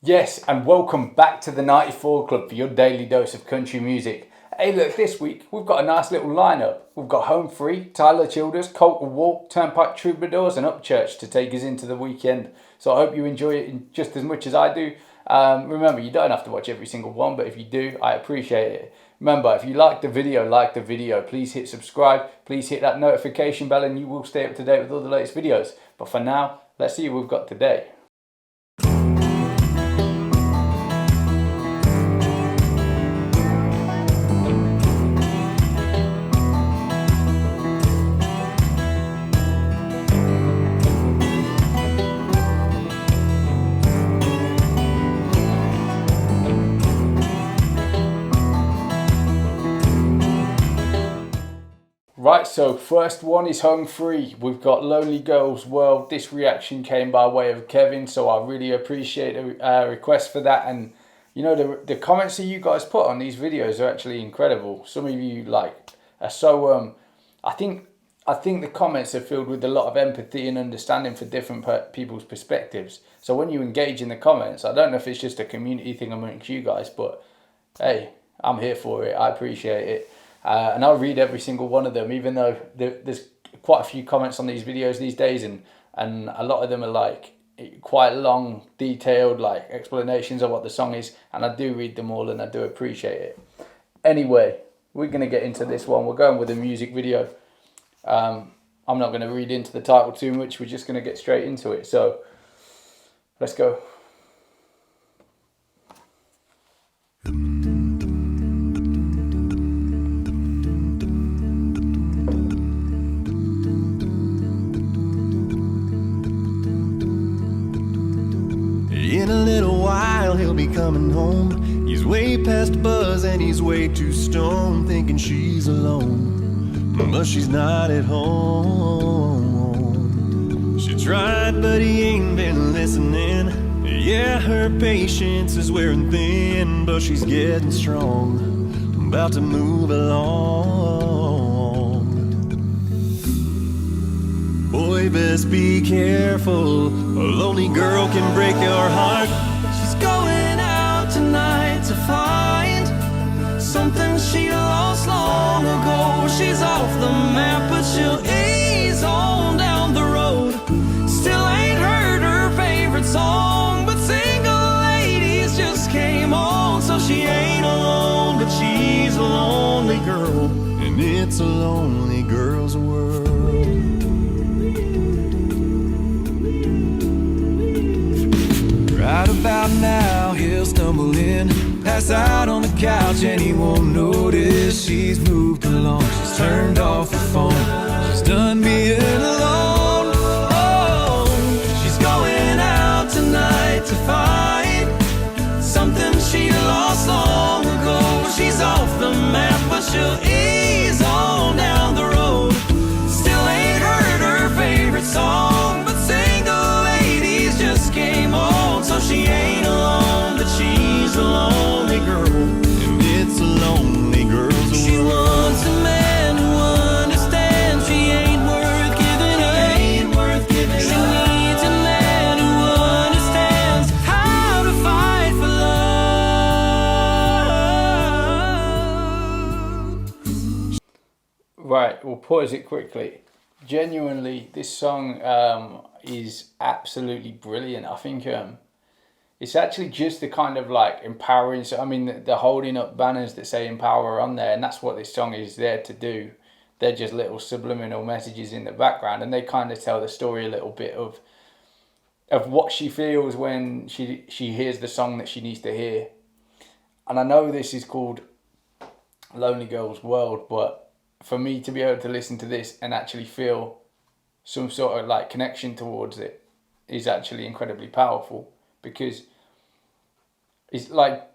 Yes, and welcome back to the 94 Club for your daily dose of country music. Hey, look, this week we've got a nice little lineup. We've got Home Free, Tyler Childers, Colton Wall, Turnpike Troubadours, and Upchurch to take us into the weekend. So I hope you enjoy it just as much as I do. Remember, you don't have to watch every single one, but if you do, I appreciate it. Remember, if you like the video, please hit subscribe, please hit that notification bell, and you will stay up to date with all the latest videos. But for now, let's see what we've got today. Right, so first one is Home Free. We've got Lonely Girls World. This reaction came by way of Kevin, so I really appreciate a request for that. And you know, the comments that you guys put on these videos are actually incredible. Some of you are so I think the comments are filled with a lot of empathy and understanding for different people's perspectives. So when you engage in the comments, I don't know if it's just a community thing amongst you guys, but hey, I'm here for it. I appreciate it. And I'll read every single one of them, even though there's quite a few comments on these videos these days, and a lot of them are like quite long, detailed like explanations of what the song is, and I do read them all and I do appreciate it. Anyway, we're going to get into this one. We're going with a music video. I'm not going to read into the title too much, we're just going to get straight into it. So let's go. In a little while he'll be coming home. He's way past buzz and he's way too stoned, thinking she's alone, but she's not at home. She tried but he ain't been listening. Yeah, her patience is wearing thin, but she's getting strong, about to move along. Boy, best be careful, a lonely girl can break your heart. She's going out tonight to find something she lost long ago. She's off the map, but she'll ease on down the road. Still ain't heard her favorite song, but Single Ladies just came on. So she ain't alone, but she's a lonely girl, and it's a lonely girl's world. Right about now he'll stumble in, pass out on the couch and he won't notice. She's moved along, she's turned off the phone, she's done being alone. Oh, she's going out tonight to find something she lost long ago. She's off the map, but she'll ease on down the road. Still ain't heard her favorite song, but Single Ladies just came on. So she ain't alone, but she's a lonely girl, and it's a lonely girl's world. She wants a man who understands she ain't worth giving up. She needs a man who understands how to fight for love. Right, we'll pause it quickly. Genuinely, this song is absolutely brilliant. I think it's actually just the kind of like empowering. So I mean, the holding up banners that say empower on there, and that's what this song is there to do. They're just little subliminal messages in the background, and they kind of tell the story a little bit of what she feels when she hears the song that she needs to hear. And I know this is called Lonely Girls World, but for me to be able to listen to this and actually feel some sort of like connection towards it is actually incredibly powerful, because it's like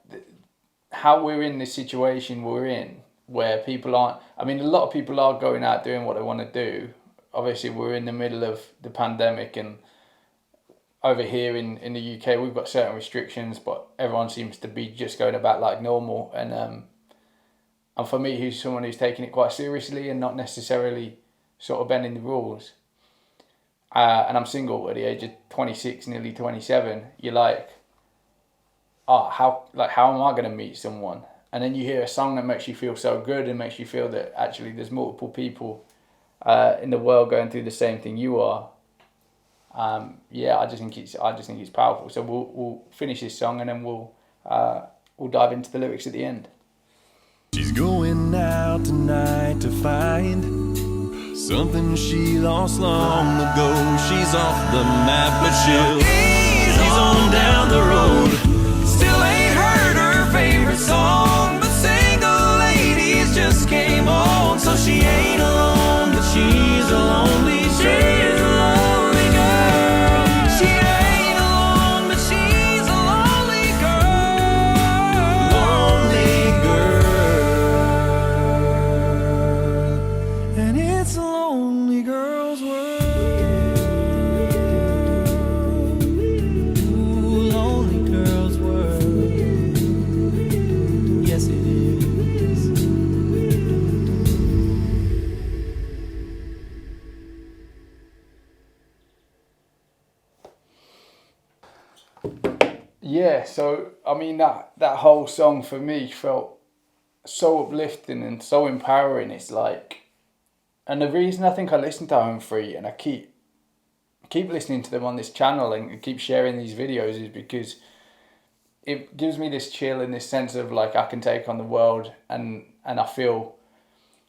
how we're in this situation we're in, where people aren't, I mean, a lot of people are going out doing what they want to do. Obviously we're in the middle of the pandemic, and over here in the UK we've got certain restrictions, but everyone seems to be just going about like normal. And for me, who's someone who's taking it quite seriously and not necessarily sort of bending the rules, and I'm single at the age of 26, nearly 27, you're like, oh, how am I going to meet someone? And then you hear a song that makes you feel so good and makes you feel that actually there's multiple people in the world going through the same thing you are. Yeah, I just think it's powerful. So we'll finish this song and then we'll dive into the lyrics at the end. She's going out tonight to find something she lost long ago. She's off the map, but she's on down the road. Still ain't heard her favorite song, but Single Ladies just came on. So she ain't alone, but she's a lonely girl. She ain't alone, but she's a lonely girl. Lonely girl. And it's a lonely girl's world. Ooh, lonely girl's world. Yes, it is. Yeah, so I mean that whole song for me felt so uplifting and so empowering. It's like, and the reason I think I listen to Home Free and I keep listening to them on this channel and keep sharing these videos is because it gives me this chill and this sense of like I can take on the world, and I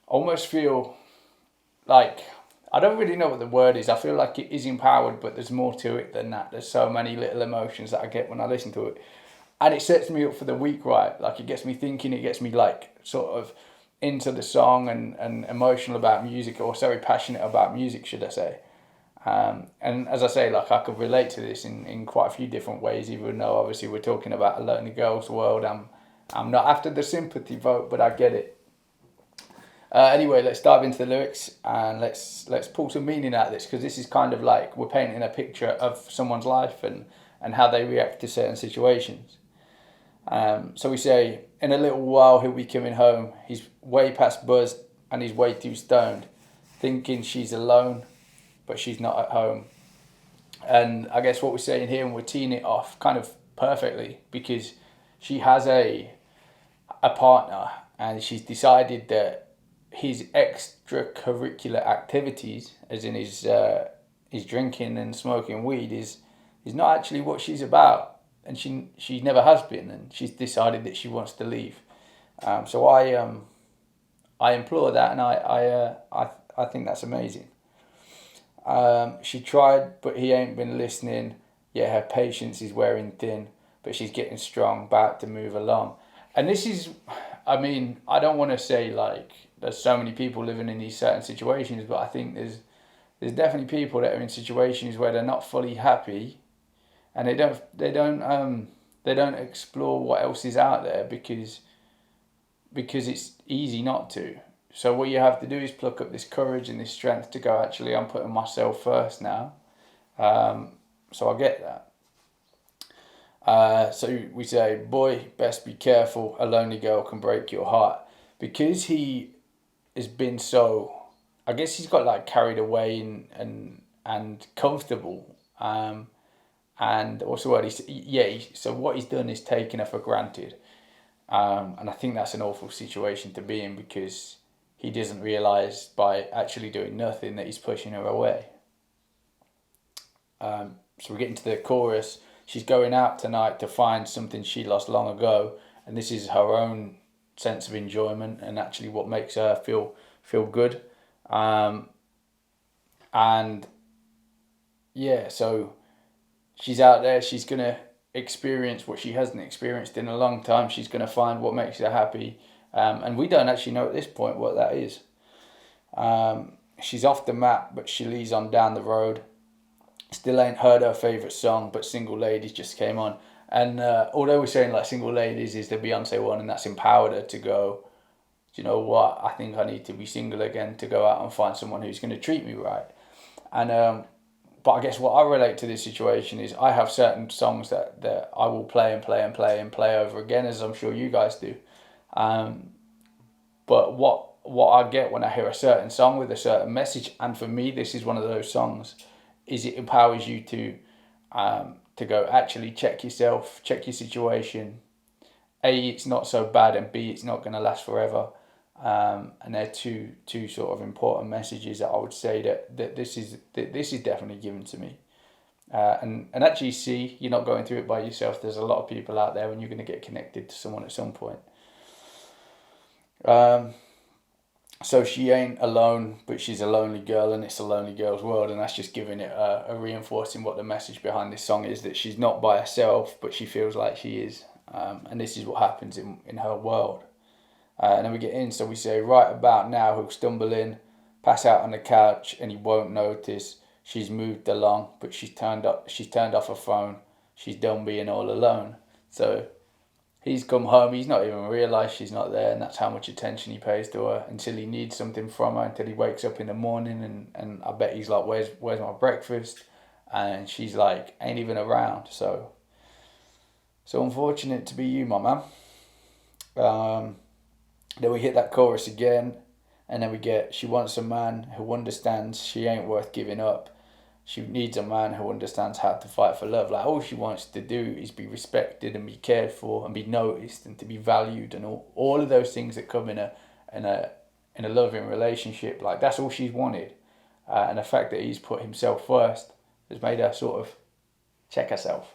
almost feel like, I don't really know what the word is. I feel like it is empowered, but there's more to it than that. There's so many little emotions that I get when I listen to it. And it sets me up for the week, right? Like it gets me thinking, it gets me like sort of into the song and emotional about music, or sorry, passionate about music, should I say. And as I say, like I could relate to this in quite a few different ways, even though obviously we're talking about a lonely girl's world. I'm not after the sympathy vote, but I get it. Anyway, let's dive into the lyrics and let's pull some meaning out of this, because this is kind of like we're painting a picture of someone's life and how they react to certain situations. So we say, in a little while he'll be coming home. He's way past buzzed and he's way too stoned, thinking she's alone, but she's not at home. And I guess what we're saying here, and we're teeing it off kind of perfectly, because she has a partner and she's decided that his extracurricular activities, as in his drinking and smoking weed, is not actually what she's about, and she never has been, and she's decided that she wants to leave. So I implore that, and I think that's amazing. She tried, but he ain't been listening. Yeah, her patience is wearing thin, but she's getting strong, about to move along. And this is, I mean, I don't want to say like there's so many people living in these certain situations, but I think there's definitely people that are in situations where they're not fully happy, and they don't explore what else is out there because it's easy not to. So what you have to do is pluck up this courage and this strength to go, actually, I'm putting myself first now. So I get that. So we say, boy, best be careful. A lonely girl can break your heart. Because he has been so, I guess he's got like carried away and comfortable. And also what so what he's done is taken her for granted. And I think that's an awful situation to be in, because he doesn't realise by actually doing nothing that he's pushing her away. So we get into the chorus. She's going out tonight to find something she lost long ago, and this is her own sense of enjoyment and actually what makes her feel good. And yeah, so she's out there. She's gonna experience what she hasn't experienced in a long time. She's gonna find what makes her happy. And we don't actually know at this point what that is. She's off the map, but she leads on down the road. Still ain't heard her favourite song, but Single Ladies just came on. And although we're saying like Single Ladies is the Beyonce one, and that's empowered her to go, do you know what, I think I need to be single again to go out and find someone who's going to treat me right. And but I guess what I relate to this situation is I have certain songs that I will play and play and play and play over again, as I'm sure you guys do. But what I get when I hear a certain song with a certain message, and for me this is one of those songs, is it empowers you to to go, actually check yourself, check your situation. A, it's not so bad, and B, it's not going to last forever. And they're two sort of important messages that I would say that this is definitely given to me. And actually, see, you're not going through it by yourself. There's a lot of people out there, and you're going to get connected to someone at some point. So she ain't alone, but she's a lonely girl, and it's a lonely girl's world, and that's just giving it a reinforcing what the message behind this song is, that she's not by herself, but she feels like she is. And this is what happens in her world. And then we get in, so we say, right about now he'll stumble in, pass out on the couch, and he won't notice. She's moved along, but she's turned off her phone. She's done being all alone. So he's come home, he's not even realised she's not there, and that's how much attention he pays to her until he needs something from her, until he wakes up in the morning, and I bet he's like, where's my breakfast? And she's like, ain't even around. So unfortunate to be you, my man. Then we hit that chorus again, and then we get, she wants a man who understands she ain't worth giving up. She needs a man who understands how to fight for love. Like, all she wants to do is be respected and be cared for and be noticed and to be valued, and all of those things that come in a loving relationship. Like, that's all she's wanted. And the fact that he's put himself first has made her sort of check herself,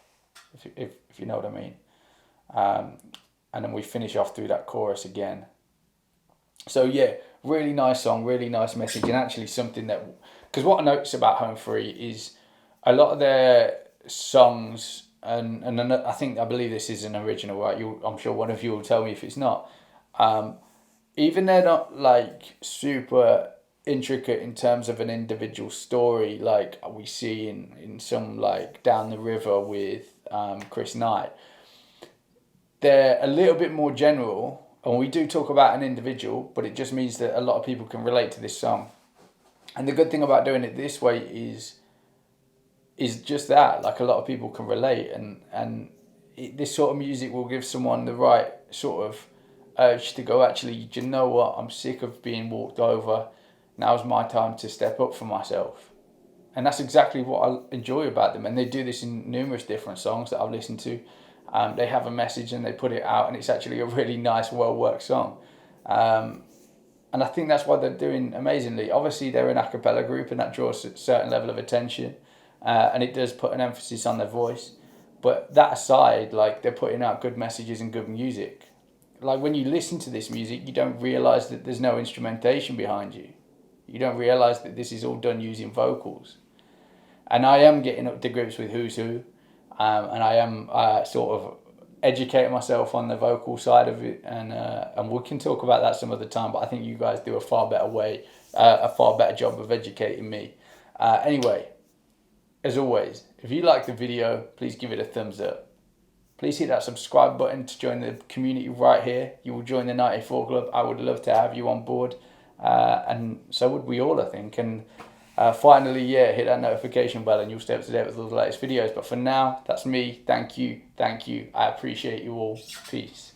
if you know what I mean. And then we finish off through that chorus again. So yeah, really nice song, really nice message, and actually something that, because what I notice about Home Free is a lot of their songs, and I believe this is an original, right? I'm sure one of you will tell me if it's not. Even they're not like super intricate in terms of an individual story, like we see in some like Down the River with Chris Knight. They're a little bit more general. And we do talk about an individual, but it just means that a lot of people can relate to this song. And the good thing about doing it this way is just that, like, a lot of people can relate, and this sort of music will give someone the right sort of urge to go, actually, do you know what? I'm sick of being walked over. Now's my time to step up for myself. And that's exactly what I enjoy about them. And they do this in numerous different songs that I've listened to. They have a message and they put it out, and it's actually a really nice, well-worked song. And I think that's why they're doing amazingly. Obviously, they're an a cappella group, and that draws a certain level of attention. And it does put an emphasis on their voice. But that aside, like, they're putting out good messages and good music. Like, when you listen to this music, you don't realise that there's no instrumentation behind you. You don't realise that this is all done using vocals. And I am getting up to grips with Who's Who. And I am sort of educating myself on the vocal side of it, and we can talk about that some other time, but I think you guys do a far better job of educating me. Anyway, as always, if you like the video, please give it a thumbs up. Please hit that subscribe button to join the community right here. You will join the 94 Club. I would love to have you on board, and so would we all, I think. And finally, hit that notification bell and you'll stay up to date with all the latest videos. But for now, that's me. Thank you. I appreciate you all. Peace.